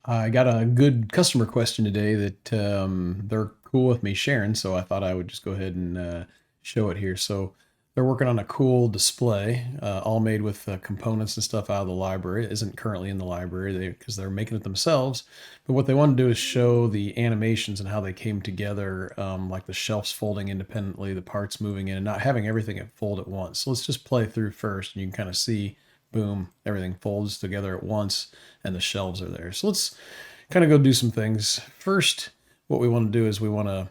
I got a good customer question today that they're cool with me sharing, so I thought I would just go ahead and show it here. So they're working on a cool display, all made with components and stuff out of the library. It isn't currently in the library because they're making it themselves. But what they want to do is show the animations and how they came together, like the shelves folding independently, the parts moving in, and not having everything fold at once. So let's just play through first, and you can kind of see, boom, everything folds together at once and the shelves are there. So let's kind of go do some things. First, what we want to do is we want to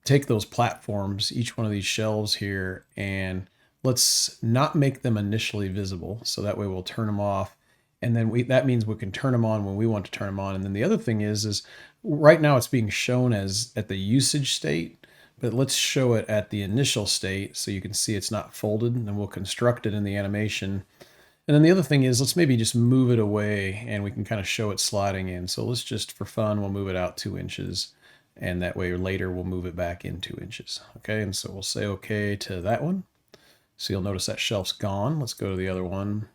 take those platforms, each one of these shelves here, and let's not make them initially visible. So that way we'll turn them off. And then that means we can turn them on when we want to turn them on. And then the other thing is right now it's being shown as at the usage state, but let's show it at the initial state so you can see it's not folded, and then we'll construct it in the animation. And then the other thing is, let's maybe just move it away and we can kind of show it sliding in. So let's just, for fun, we'll move it out 2 inches, and that way later we'll move it back in 2 inches. Okay, and so we'll say okay to that one. So you'll notice that shelf's gone. Let's go to the other one.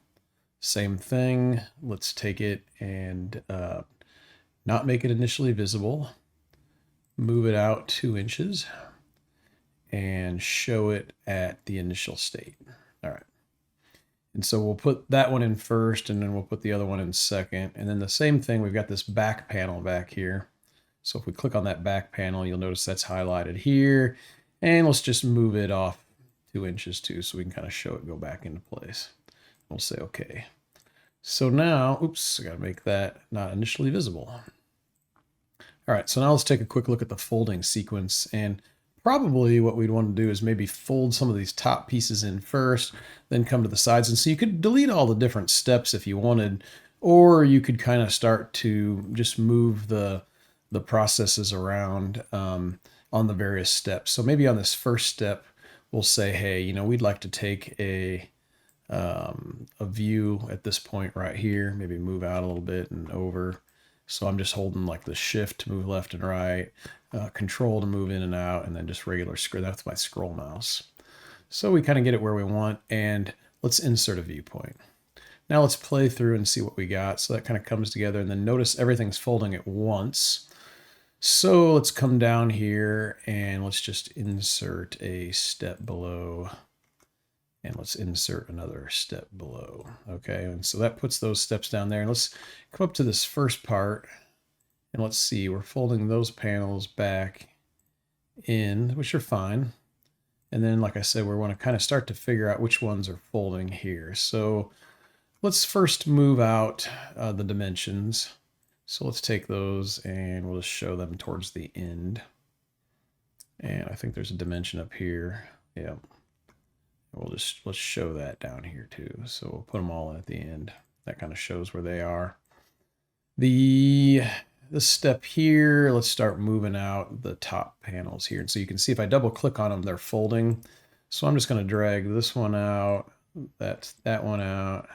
Same thing. Let's take it and not make it initially visible. Move it out 2 inches and show it at the initial state. All right. And so we'll put that one in first, and then we'll put the other one in second. And then the same thing, we've got this back panel back here. So if we click on that back panel, you'll notice that's highlighted here. And let's just move it off 2 inches too, so we can kind of show it go back into place. We'll say okay. So now, oops, I gotta make that not initially visible. All right, so now let's take a quick look at the folding sequence. And probably what we'd want to do is maybe fold some of these top pieces in first, then come to the sides. And so you could delete all the different steps if you wanted, or you could kind of start to just move the processes around on the various steps. So maybe on this first step, we'll say, hey, you know, we'd like to take a view at this point right here, maybe move out a little bit and over. So I'm just holding like the shift to move left and right, control to move in and out, and then just regular scroll. That's my scroll mouse. So we kind of get it where we want, and let's insert a viewpoint. Now let's play through and see what we got. So that kind of comes together, and then notice everything's folding at once. So let's come down here and let's just insert a step below. And let's insert another step below. Okay, and so that puts those steps down there. And let's come up to this first part, and let's see, we're folding those panels back in, which are fine. And then, like I said, we want to kind of start to figure out which ones are folding here. So let's first move out the dimensions. So let's take those and we'll just show them towards the end. And I think there's a dimension up here. Yeah. Let's show that down here too. So we'll put them all in at the end. That kind of shows where they are. This step here, let's start moving out the top panels here. And so you can see if I double click on them, they're folding. So I'm just going to drag this one out, that one out,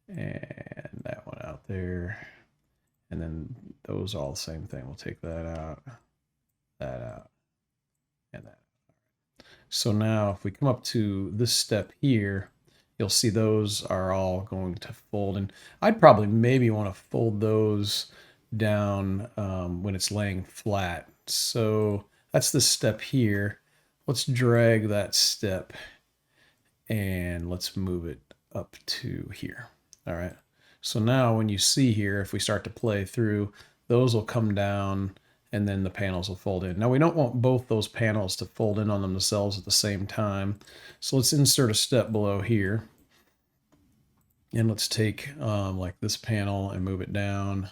and that one out there. And then those all the same thing. We'll take that out, and that. So now if we come up to this step here, you'll see those are all going to fold. And I'd probably maybe want to fold those down when it's laying flat. So that's the step here. Let's drag that step and let's move it up to here. All right. So now when you see here, if we start to play through, those will come down and then the panels will fold in. Now we don't want both those panels to fold in on themselves at the same time. So let's insert a step below here. And let's take like this panel and move it down,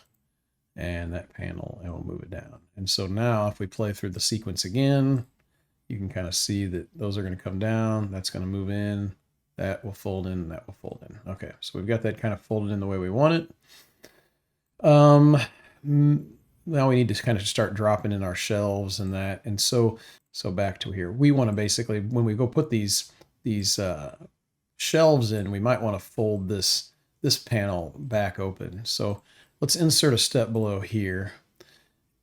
and that panel, and we'll move it down. And so now if we play through the sequence again, you can kind of see that those are going to come down, that's going to move in, that will fold in, and that will fold in. Okay, so we've got that kind of folded in the way we want it. Now we need to kind of start dropping in our shelves and that. And so back to here, we want to basically, when we go put these shelves in, we might want to fold this panel back open. So let's insert a step below here,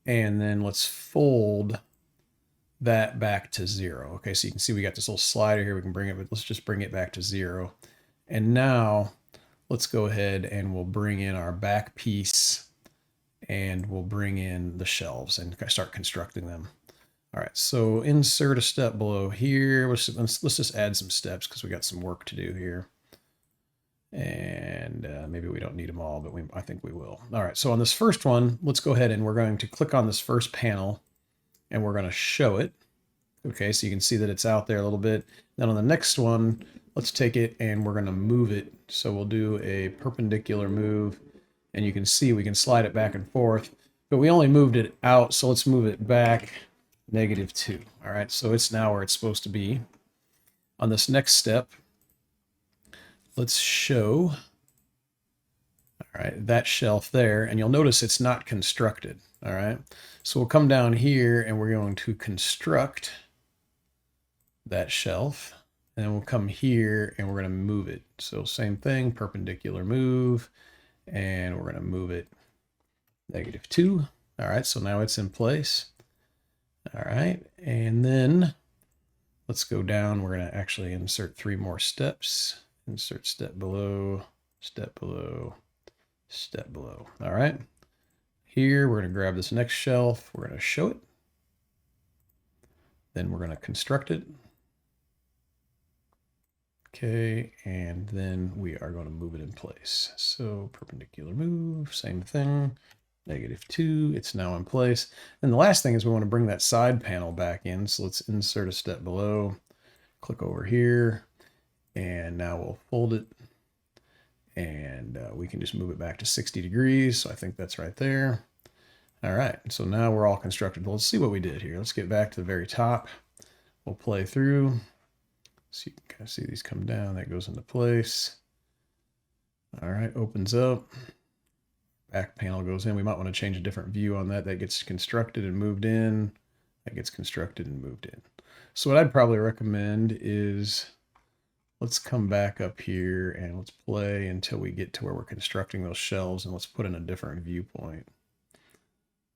and then let's fold that back to 0. Okay, so you can see we got this little slider here. We can bring it, but let's just bring it back to 0. And now let's go ahead and we'll bring in our back piece and we'll bring in the shelves and start constructing them. All right, so insert a step below here. Let's just add some steps because we got some work to do here. And maybe we don't need them all, but I think we will. All right, so on this first one, let's go ahead and we're going to click on this first panel and we're going to show it. Okay, so you can see that it's out there a little bit. Then on the next one, let's take it and we're going to move it. So we'll do a perpendicular move, and you can see we can slide it back and forth, but we only moved it out, so let's move it back -2. All right, so it's now where it's supposed to be. On this next step, let's show, all right, that shelf there, and you'll notice it's not constructed. All right, so we'll come down here and we're going to construct that shelf, and then we'll come here and we're going to move it. So same thing, perpendicular move, and we're going to move it -2. All right, so now it's in place. All right, and then let's go down. We're going to actually insert 3 more steps. Insert step below, step below, step below. All right, here we're going to grab this next shelf. We're going to show it. Then we're going to construct it. Okay, and then we are going to move it in place. So perpendicular move, same thing, -2, it's now in place. And the last thing is we want to bring that side panel back in. So let's insert a step below, click over here, and now we'll fold it. And we can just move it back to 60 degrees. So I think that's right there. All right, so now we're all constructed. Well, let's see what we did here. Let's get back to the very top. We'll play through. So you can kind of see these come down. That goes into place. All right, opens up. Back panel goes in. We might want to change a different view on that. That gets constructed and moved in. That gets constructed and moved in. So what I'd probably recommend is let's come back up here and let's play until we get to where we're constructing those shelves, and let's put in a different viewpoint.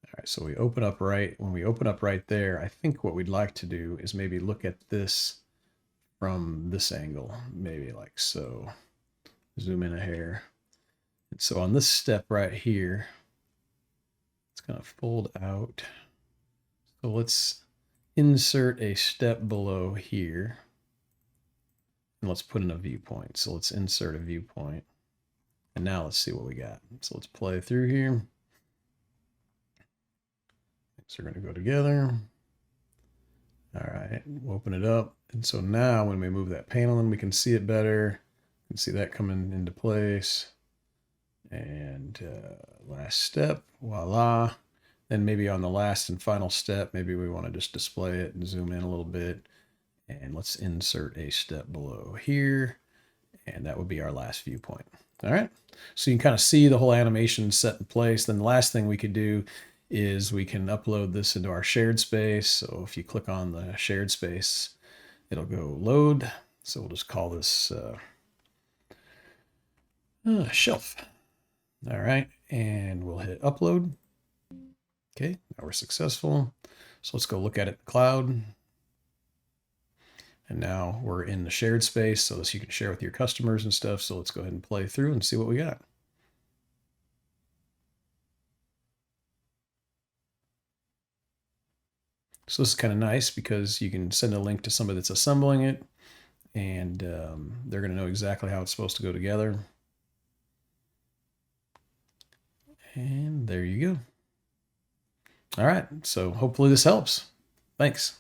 All right, so we open up right, when we open up right there, I think what we'd like to do is maybe look at this from this angle, maybe like so. Zoom in a hair. And so on this step right here, it's going to fold out. So let's insert a step below here. And let's put in a viewpoint. So let's insert a viewpoint. And now let's see what we got. So let's play through here. So we're going to go together. All right, we'll open it up. And so now when we move that panel in, we can see it better. You can see that coming into place. And last step, voila. Then maybe on the last and final step, maybe we want to just display it and zoom in a little bit. And let's insert a step below here. And that would be our last viewpoint. All right, so you can kind of see the whole animation set in place. Then the last thing we could do is we can upload this into our shared space. So if you click on the shared space, it'll go load. So we'll just call this shelf. All right, and we'll hit upload. Okay, now we're successful. So let's go look at it in the cloud. And now we're in the shared space, so this you can share with your customers and stuff. So let's go ahead and play through and see what we got. So this is kind of nice because you can send a link to somebody that's assembling it, and they're going to know exactly how it's supposed to go together. And there you go. All right, so hopefully this helps. Thanks.